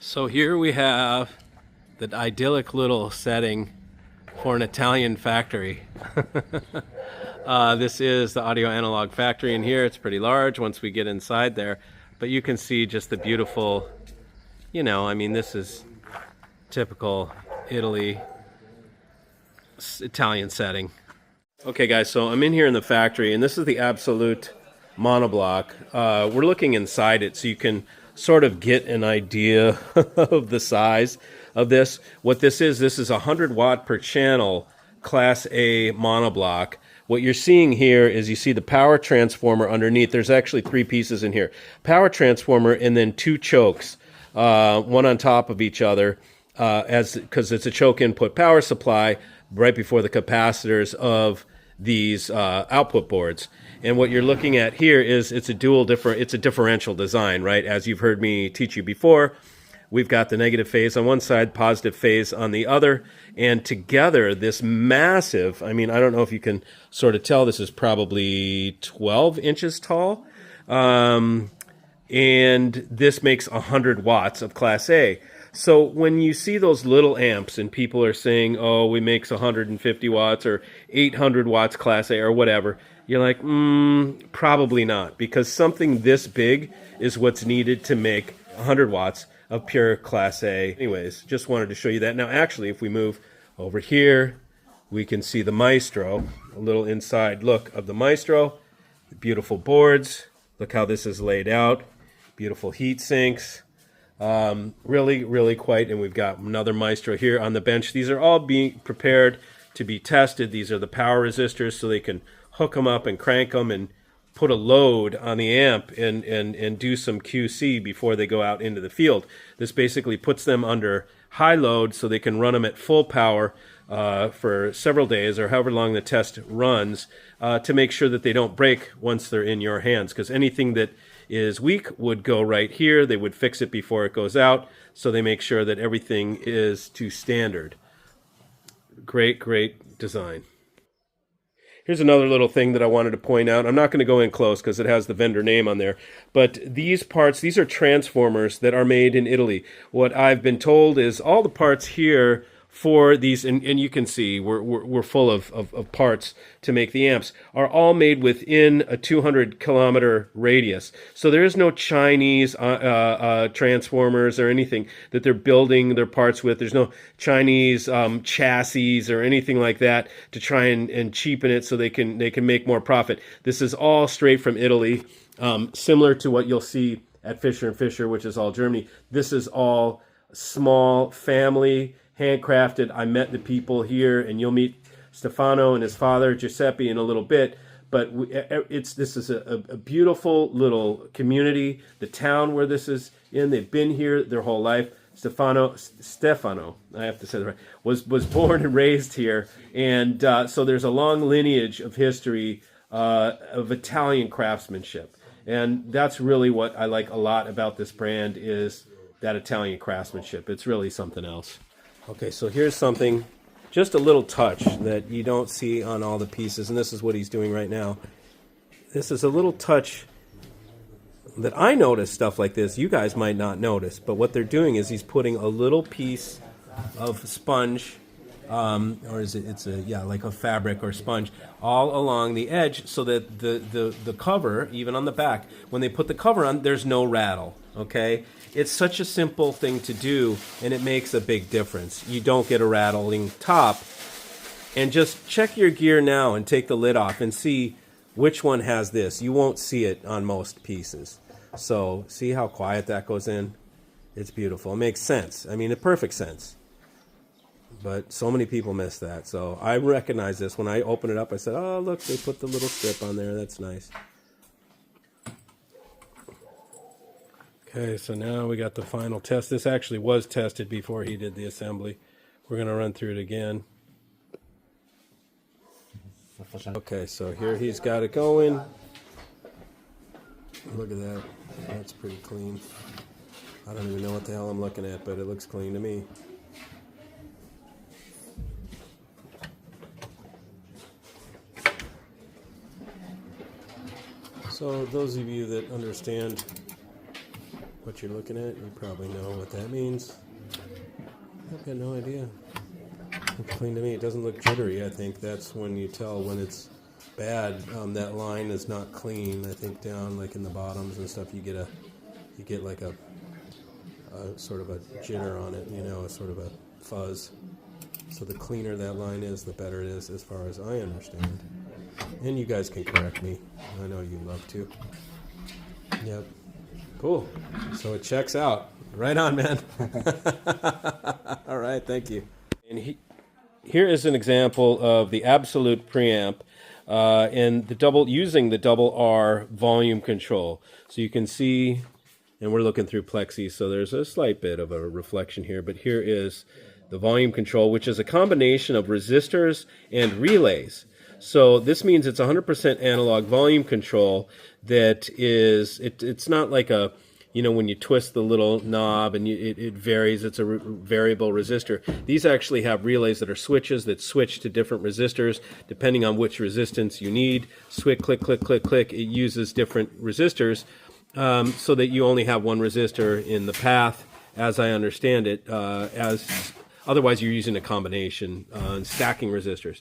So here we have the idyllic little setting for an Italian factory. This is the audio analog factory in here. It's pretty large once we get inside there, but you can see just the beautiful, I mean, this is typical Italy, Italian setting. Okay guys, so I'm in here in the factory and this is the absolute monoblock. We're looking inside it so you can sort of get an idea of the size of this. What this is a 100 watt per channel Class A monoblock. What you're seeing here is you see the power transformer underneath. There's actually three pieces in here. Power transformer and then two chokes, one on top of each other, because it's a choke input power supply right before the capacitors of these output boards. And what you're looking at here is it's a differential design, right? As you've heard me teach you before, we've got the negative phase on one side, positive phase on the other, and together this massive, I mean, I don't know if you can sort of tell, this is probably 12 inches tall, and this makes 100 watts of Class A. So when you see those little amps and people are saying, oh, we makes 150 watts or 800 watts Class A or whatever, you're like, probably not, because something this big is what's needed to make 100 watts of pure Class A. Anyways, just wanted to show you that. Now, actually, if we move over here, we can see the Maestro, a little inside look of the Maestro, the beautiful boards. Look how this is laid out. Beautiful heat sinks. Really, really quite, and we've got another Maestro here on the bench. These are all being prepared to be tested. These are the power resistors, so they can hook them up and crank them and put a load on the amp and do some QC before they go out into the field. This basically puts them under high load so they can run them at full power for several days or however long the test runs to make sure that they don't break once they're in your hands, because anything that is weak would go right here. They would fix it before it goes out, so they make sure that everything is to standard. Great, great design. Here's another little thing that I wanted to point out. I'm not going to go in close because it has the vendor name on there. But these parts, these are transformers that are made in Italy. What I've been told is all the parts here for these, and you can see we're full of parts to make the amps, are all made within a 200-kilometer radius. So there is no Chinese transformers or anything that they're building their parts with. There's no Chinese chassis or anything like that to try and cheapen it so they can make more profit. This is all straight from Italy, similar to what you'll see at Fisher & Fisher, which is all Germany. This is all small family, handcrafted. I met the people here, and you'll meet Stefano and his father, Giuseppe, in a little bit. But this is a beautiful little community. The town where this is in, they've been here their whole life. Stefano, I have to say that right, was born and raised here. And so there's a long lineage of history of Italian craftsmanship. And that's really what I like a lot about this brand, is that Italian craftsmanship. It's really something else. Okay, so here's something, just a little touch that you don't see on all the pieces, and this is what he's doing right now. This is a little touch that I notice stuff like this. You guys might not notice, but what they're doing is he's putting a little piece of sponge, or is it? Like a fabric or sponge, all along the edge, so that the cover, even on the back, when they put the cover on, there's no rattle. Okay. It's such a simple thing to do, and it makes a big difference. You don't get a rattling top. And just check your gear now and take the lid off and see which one has this. You won't see it on most pieces. So see how quiet that goes in? It's beautiful. It makes sense. I mean, perfect sense. But so many people miss that. So I recognize this. When I open it up, I said, oh, look, they put the little strip on there. That's nice. Okay, so now we got the final test. This actually was tested before he did the assembly. We're going to run through it again. Okay, so here he's got it going. Look at that. That's pretty clean. I don't even know what the hell I'm looking at, but it looks clean to me. So those of you that understand what you're looking at. You probably know what that means. I've got no idea. Looks clean to me. It doesn't look jittery. I think that's when you tell when it's bad. That line is not clean. I think down like in the bottoms and stuff, you get like a sort of a jitter on it. You know, a sort of a fuzz. So the cleaner that line is, the better it is, as far as I understand. And you guys can correct me. I know you love to. Yep. Cool. So it checks out. Right on, man. All right, thank you. And here is an example of the absolute preamp and using the double R volume control. So you can see, and we're looking through plexi, so there's a slight bit of a reflection here, but here is the volume control, which is a combination of resistors and relays. So this means it's 100% analog volume control that is, it's not like a, you know, when you twist the little knob and it varies, it's a variable resistor. These actually have relays that are switches that switch to different resistors depending on which resistance you need. Switch, click, click, click, click. It uses different resistors so that you only have one resistor in the path, as I understand it, otherwise you're using a combination stacking resistors.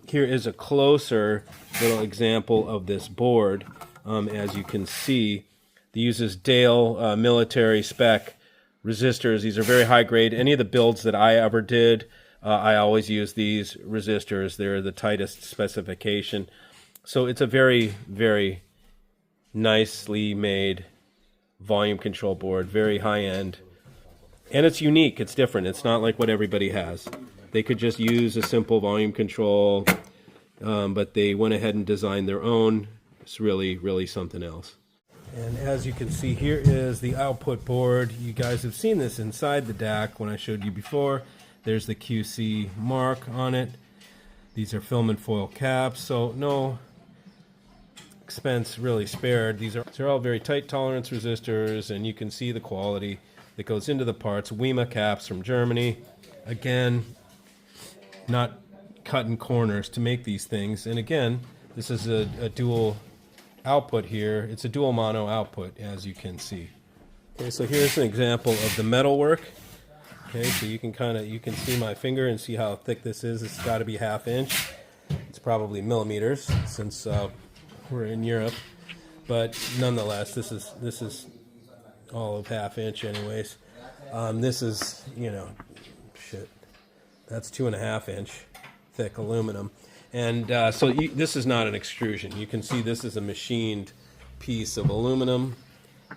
Here is a closer little example of this board. As you can see, it uses Dale military spec resistors. These are very high grade. Any of the builds that I ever did, I always use these resistors. They're the tightest specification. So it's a very, very nicely made volume control board, very high end. And it's unique, it's different. It's not like what everybody has. They could just use a simple volume control, but they went ahead and designed their own. It's really, really something else. And as you can see, here is the output board. You guys have seen this inside the DAC when I showed you before. There's the QC mark on it. These are film and foil caps, so no expense really spared. These are all very tight tolerance resistors, and you can see the quality that goes into the parts. WEMA caps from Germany. Again, not cutting corners to make these things. And again, this is a dual output here. It's a dual mono output, as you can see. Okay, so here's an example of the metal work. Okay, so you can see my finger and see how thick this is. It's got to be 1/2 inch. It's probably millimeters since we're in Europe, but nonetheless, this is all of 1/2 inch, anyways. This is, you know, shit. That's 2.5 inch thick aluminum. And this is not an extrusion. You can see this is a machined piece of aluminum.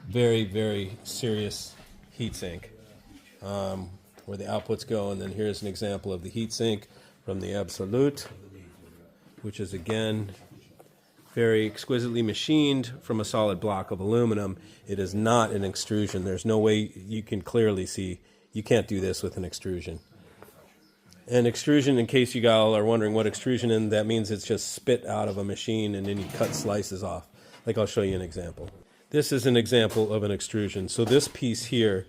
Very, very serious heat sink where the outputs go. And then here's an example of the heat sink from the Absolute, which is, again, very exquisitely machined from a solid block of aluminum. It is not an extrusion. There's no way you can clearly see. You can't do this with an extrusion. And extrusion, in case you all are wondering what extrusion is, that means it's just spit out of a machine and then you cut slices off. Like, I'll show you an example. This is an example of an extrusion. So this piece here,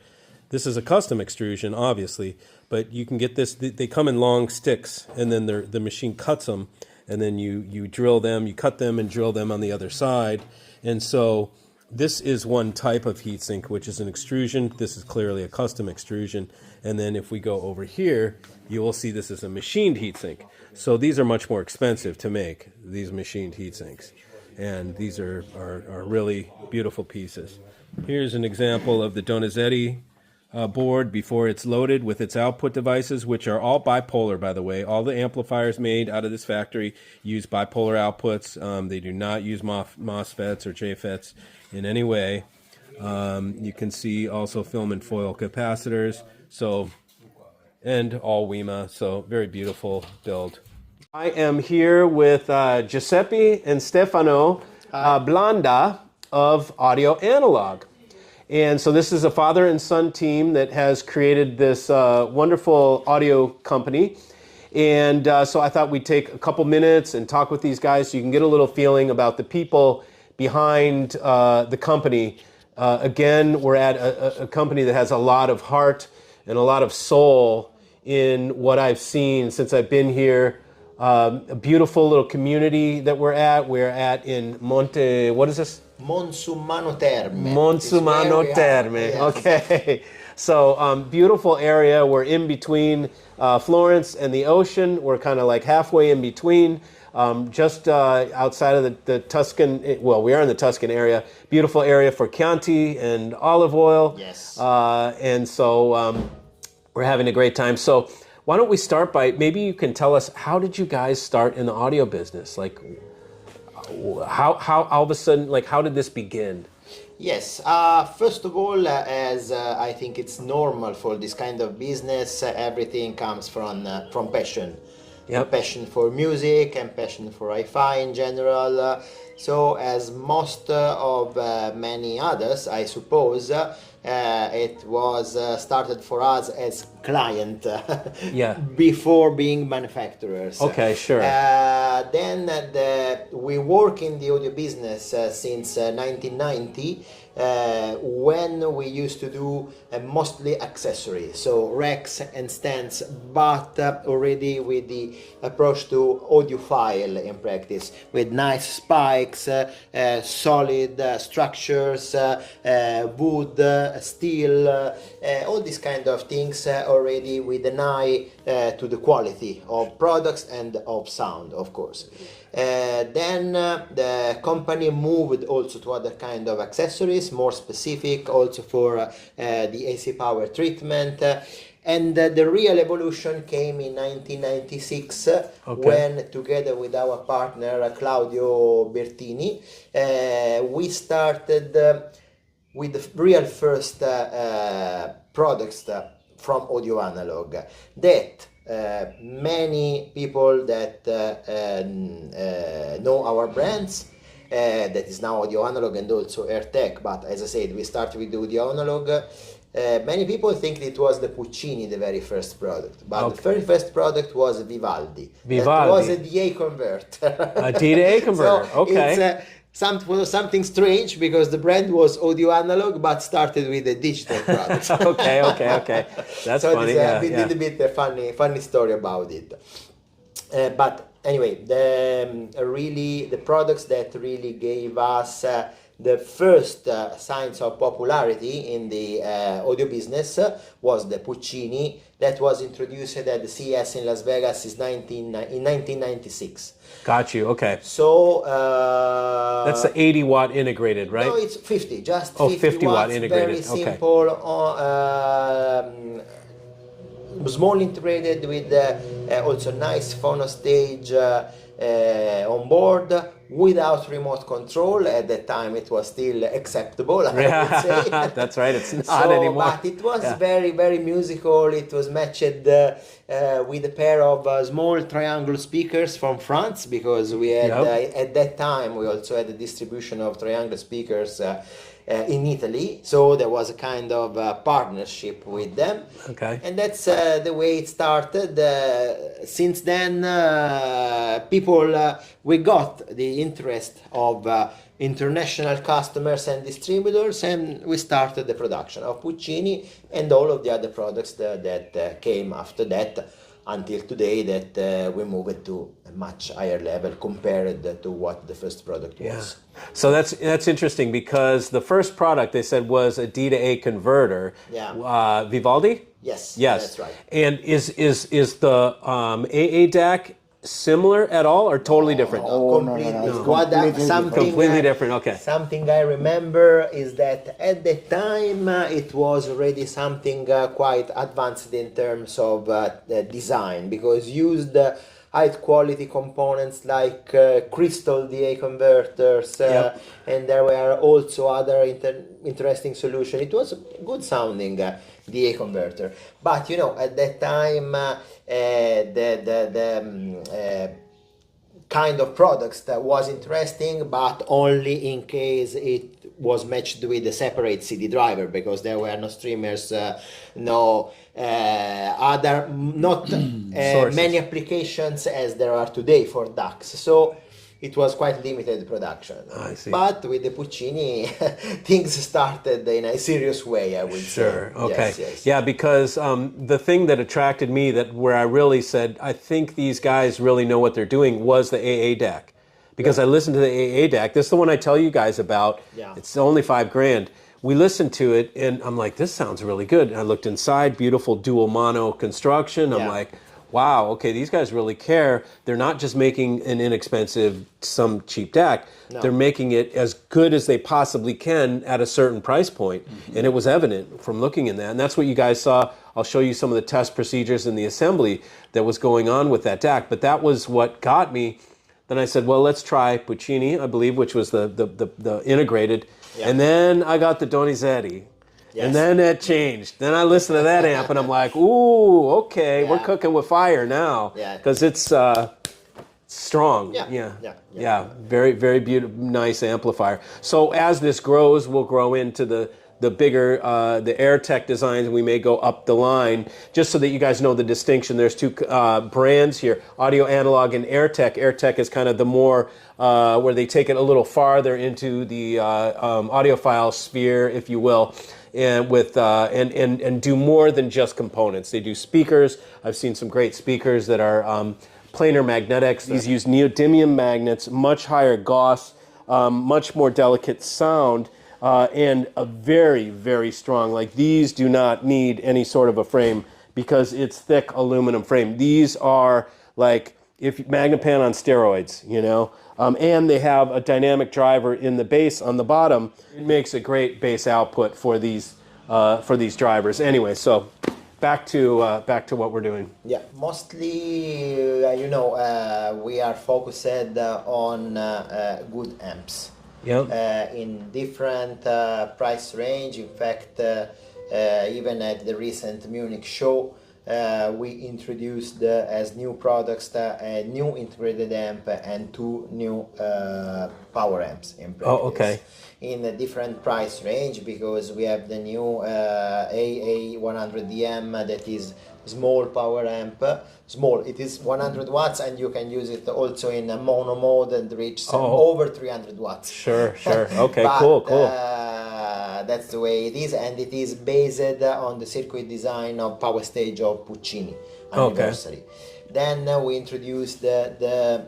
this is a custom extrusion, obviously, but you can get this, they come in long sticks, and then the machine cuts them, and then you drill them, you cut them and drill them on the other side. And so this is one type of heatsink, which is an extrusion. This is clearly a custom extrusion. And then if we go over here, you will see this is a machined heatsink. So these are much more expensive to make, these machined heatsinks. And these are really beautiful pieces. Here's an example of the Donizetti board before it's loaded with its output devices, which are all bipolar, by the way. All the amplifiers made out of this factory use bipolar outputs. They do not use MOSFETs or JFETs in any way. You can see also film and foil capacitors. So, and all WEMA, so very beautiful build. I am here with Giuseppe and Stefano Blanda of Audio Analogue. And so this is a father and son team that has created this wonderful audio company. And so I thought we'd take a couple minutes and talk with these guys so you can get a little feeling about the people behind the company. Again, we're at a company that has a lot of heart and a lot of soul in what I've seen since I've been here. A beautiful little community that we're at. We're at in Monte, what is this? Monsummano Terme. Monsummano Terme. Yes. Okay. So beautiful area. We're in between Florence and the ocean. We're kind of like halfway in between. Just outside of the Tuscan, well, we are in the Tuscan area. Beautiful area for Chianti and olive oil. Yes. And so we're having a great time. So why don't we start by, maybe you can tell us, how did you guys start in the audio business? Like, how all of a sudden, like, how did this begin? Yes, first of all, as I think it's normal for this kind of business, everything comes from passion. Yep. Passion for music and passion for hi-fi in general. So as most of many others, I suppose, it was started for us as client Yeah. before being manufacturers. Okay, sure. Then we work in the audio business since 1990, when we used to do mostly accessories, so racks and stands, but already with the approach to audiophile in practice, with nice spikes, solid structures, wood, steel, all these kind of things, already with an eye to the quality of products and of sound, of course. Then the company moved also to other kind of accessories, more specific also for the AC power treatment. And the real evolution came in 1996, when, together with our partner Claudio Bertini, we started with the real first products from Audio Analogue that many people that know our brands, that is now Audio Analogue and also AirTech, but as I said, we started with Audio Analogue. Many people think it was the Puccini, the very first product, but the very first product was Vivaldi. That was a DA converter. A D-to-A converter, So okay. It's something strange, because the brand was Audio Analogue but started with a digital product. Okay. That's so funny. We did a bit funny story about it. But anyway, the products that really gave us the first signs of popularity in the audio business was the Puccini, that was introduced at the CES in Las Vegas in 1996. Got you, okay. So that's the 80 watt integrated, right? No, it's 50, just 50 watt watts, integrated. very simple. Small integrated with also nice phono stage on board, without remote control. At that time it was still acceptable, I would say. That's right, it's not anymore. But it was very, very musical. It was matched with a pair of small triangle speakers from France, because we had at that time we also had a distribution of triangle speakers in Italy, so there was a kind of partnership with them. Okay. And that's the way it started. Since then, we got the interest of international customers and distributors, and we started the production of Puccini and all of the other products that came after that, until today, that we moved to a much higher level compared to what the first product was. So that's interesting, because the first product they said was a D-to-A converter. Yeah. Vivaldi? Yes. Yes. That's right. And is the AA DAC similar at all, or totally different? Completely different. Okay. Something I remember is that at the time it was already something quite advanced in terms of design, because used high quality components like crystal DA converters, and there were also other interesting solutions. It was a good sounding DA converter, but at that time the kind of products that was interesting, but only in case it was matched with a separate CD driver, because there were no streamers, no many applications as there are today for DACs. So it was quite limited production. I see. But with the Puccini, things started in a serious way, I would say. Sure. Okay. Yes. Yeah, because the thing that attracted me, that where I really said, I think these guys really know what they're doing, was the AA deck. Because I listened to the AA deck. This is the one I tell you guys about. Yeah. It's only $5,000. We listened to it, and I'm like, this sounds really good. And I looked inside, beautiful dual mono construction. I'm like, wow, okay, these guys really care. They're not just making an inexpensive, some cheap deck. No. They're making it as good as they possibly can at a certain price point. Mm-hmm. And it was evident from looking in that. And that's what you guys saw. I'll show you some of the test procedures in the assembly that was going on with that deck. But that was what got me. Then I said, well, let's try Puccini, I believe, which was the integrated. Yeah. And then I got the Donizetti. Yes. And then it changed. Then I listened to that amp, and I'm like, ooh, okay, we're cooking with fire now. Because it's strong. Yeah. Very, very beautiful, nice amplifier. So as this grows, we'll grow into the bigger, the AirTech designs, and we may go up the line, just so that you guys know the distinction. There's two brands here, Audio Analog and AirTech. AirTech is kind of the more, where they take it a little farther into the audiophile sphere, if you will, and with and do more than just components. They do speakers. I've seen some great speakers that are planar magnetics. These use neodymium magnets, much higher Gauss, much more delicate sound, and a very, very strong. Like, these do not need any sort of a frame because it's thick aluminum frame. These are like if Magnapan on steroids, you know. And they have a dynamic driver in the bass on the bottom. It makes a great bass output for these drivers. Anyway, so back to what we're doing. Yeah, mostly, we are focused on good amps. Yep. In different price range. In fact, even at the recent Munich show, we introduced as new products a new integrated amp and two new power amps in practice. Oh, okay. In a different price range, because we have the new AA100DM that is small power amp. Small, it is 100 watts, and you can use it also in a mono mode and reach over 300 watts. Sure. Okay, but, cool. That's the way it is, and it is based on the circuit design of Power Stage of Puccini Anniversary. Okay. Then we introduced the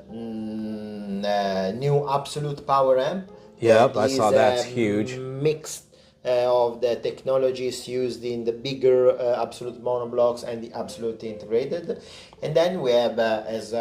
new Absolute Power Amp. Yep, I saw that's huge. Mixed of the technologies used in the bigger Absolute monoblocks and the Absolute integrated. And then we have, as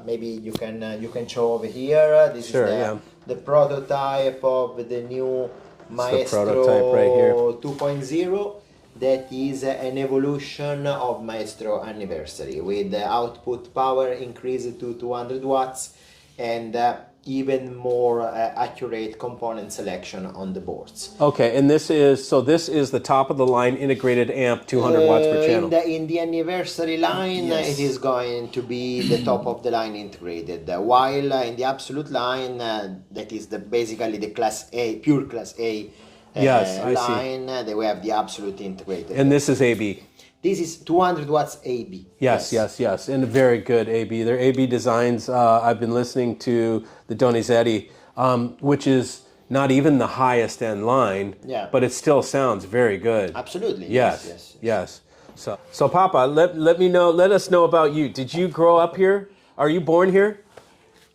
maybe you can show over here, this is the prototype of the new Maestro right here. 2.0. That is an evolution of Maestro Anniversary, with the output power increased to 200 watts and even more accurate component selection on the boards. Okay, and this is the top of the line integrated amp, 200 watts per channel. In the Anniversary line, it is going to be the top of the line integrated, while in the Absolute line, that is basically the Class A, pure Class A line, they will have the Absolute integrated. And this is AB. This is 200 watts AB. Yes, and very good AB. Their AB designs, I've been listening to the Donizetti, which is not even the highest end line, but it still sounds very good. Absolutely. Yes. So Papa, let us know about you. Did you grow up here? Are you born here?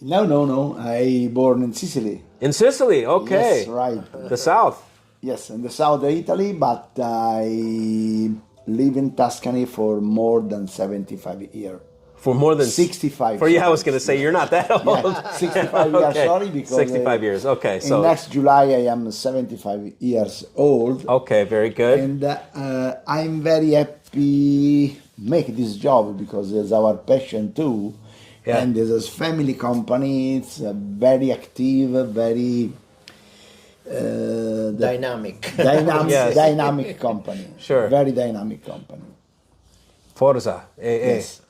No. I born in Sicily. In Sicily, okay. Yes, right. The south. Yes, in the south of Italy, but I live in Tuscany for more than 75 years. For more than 65. I was going to say you're not that old. Yeah, 65 years. Sorry, because 65 years. Okay, so next July I am 75 years old. Okay, very good. And I'm very happy make this job because it's our passion too. Yeah. And this is family company. It's very active, very dynamic. Dynamic company. Sure. Very dynamic company. Forza. Yes.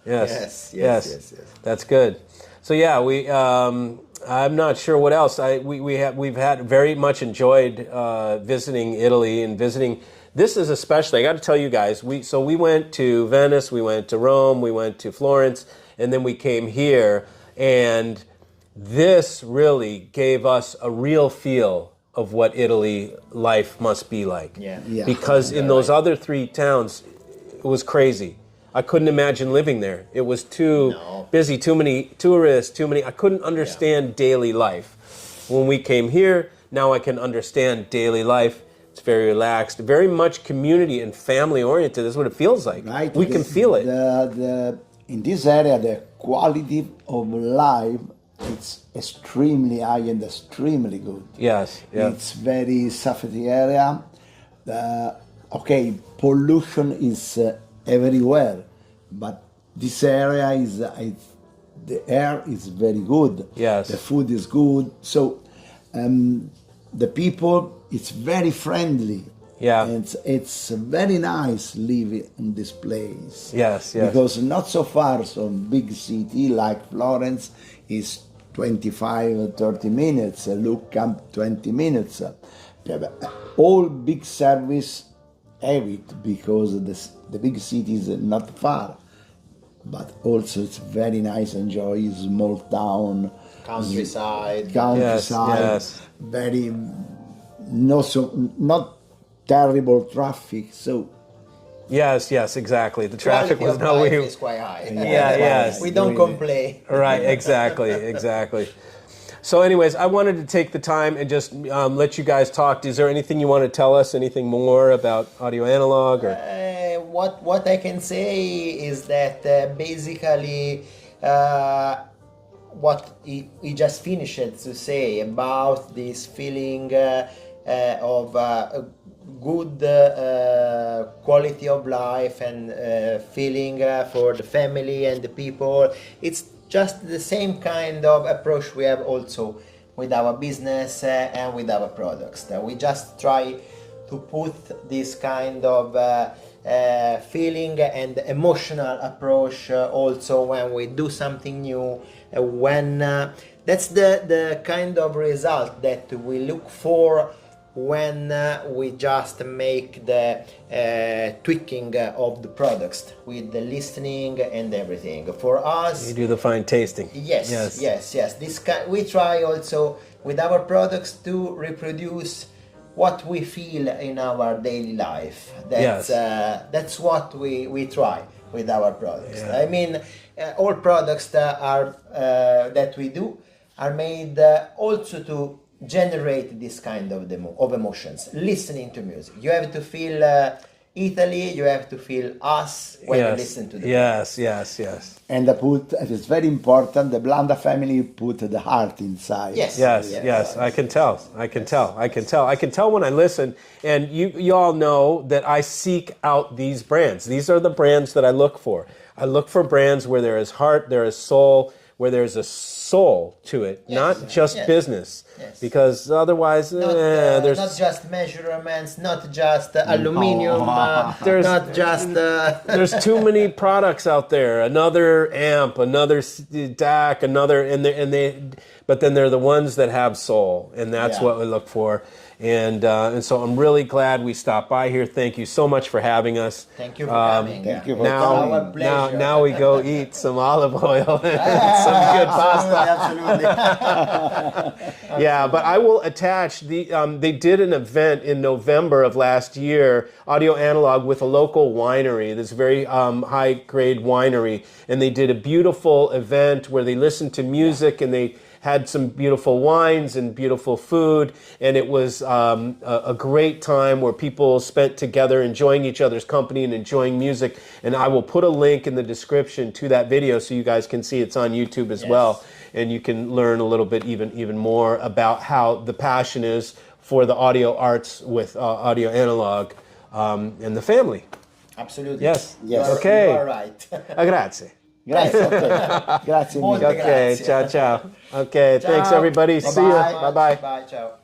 That's good. So yeah, we. I'm not sure what else. We've had very much enjoyed visiting Italy and visiting. This is especially. I got to tell you guys. We went to Venice, we went to Rome, we went to Florence, and then we came here. And this really gave us a real feel of what Italy life must be like. Yeah. Yeah. Because in those other 3 towns, it was crazy. I couldn't imagine living there. It was too busy, too many tourists, I couldn't understand daily life. When we came here, now I can understand daily life. It's very relaxed, very much community and family oriented. That's what it feels like. Right. We can feel it. In this area, the quality of life it's extremely high and extremely good. Yes, yeah. It's very safety area. Okay, pollution is everywhere, but this area is the air is very good. Yes. The food is good. So the people, it's very friendly. Yeah. And it's very nice living in this place. Yes, yes. Because not so far from big city like Florence is 25 30 minutes, Lucca 20 minutes. All big service have it because the big city is not far. But also it's very nice, enjoy small town. Countryside. Yes. Very not terrible traffic, so Yes, exactly. The traffic was no. no. Is quite high. Yes. We don't complain. Right, exactly. So, anyways, I wanted to take the time and just let you guys talk. Is there anything you want to tell us? Anything more about Audio Analogue? Or What I can say is that basically what he just finished to say about this feeling of good quality of life and feeling for the family and the people. It's just the same kind of approach we have also with our business and with our products. We just try to put this kind of feeling and emotional approach also when we do something new, when that's the kind of result that we look for when we just make the tweaking of the products with the listening and everything. For us, you do the fine tasting. Yes. We try also with our products to reproduce what we feel in our daily life. That's what we try with our products. Yeah. I mean, all products that we do are made also to generate this kind of emotions. Listening to music, you have to feel Italy, you have to feel us when you listen to the Yes. and it is very important, the Blanda family put the heart inside. Yes. I can tell when I listen. And you all know that I seek out these brands. These are the brands that I look for. I look for brands where there is heart, there is soul, where there's a soul to it, not just business. Because otherwise, there's not just measurements, not just aluminium, there's too many products out there. Another amp, another DAC, but then they're the ones that have soul, and that's what we look for. And so I'm really glad we stopped by here. Thank you so much for having us. Thank you for coming. Thank you for coming. Our pleasure. Now we go eat some olive oil and some good pasta. Absolutely. Yeah, but I will attach they did an event in November of last year, Audio Analogue, with a local winery, this very high grade winery, and they did a beautiful event where they listened to music and they had some beautiful wines and beautiful food, and it was a great time where people spent together enjoying each other's company and enjoying music. And I will put a link in the description to that video so you guys can see. It's on YouTube as well, and you can learn a little bit even more about how the passion is for the audio arts with Audio Analogue and the family. Absolutely. Yes. Okay. You are right. Grazie. Grazie a te. Grazie mille. Okay, ciao. Okay, Ciao. thanks everybody. See you. Bye-bye. Bye, ciao.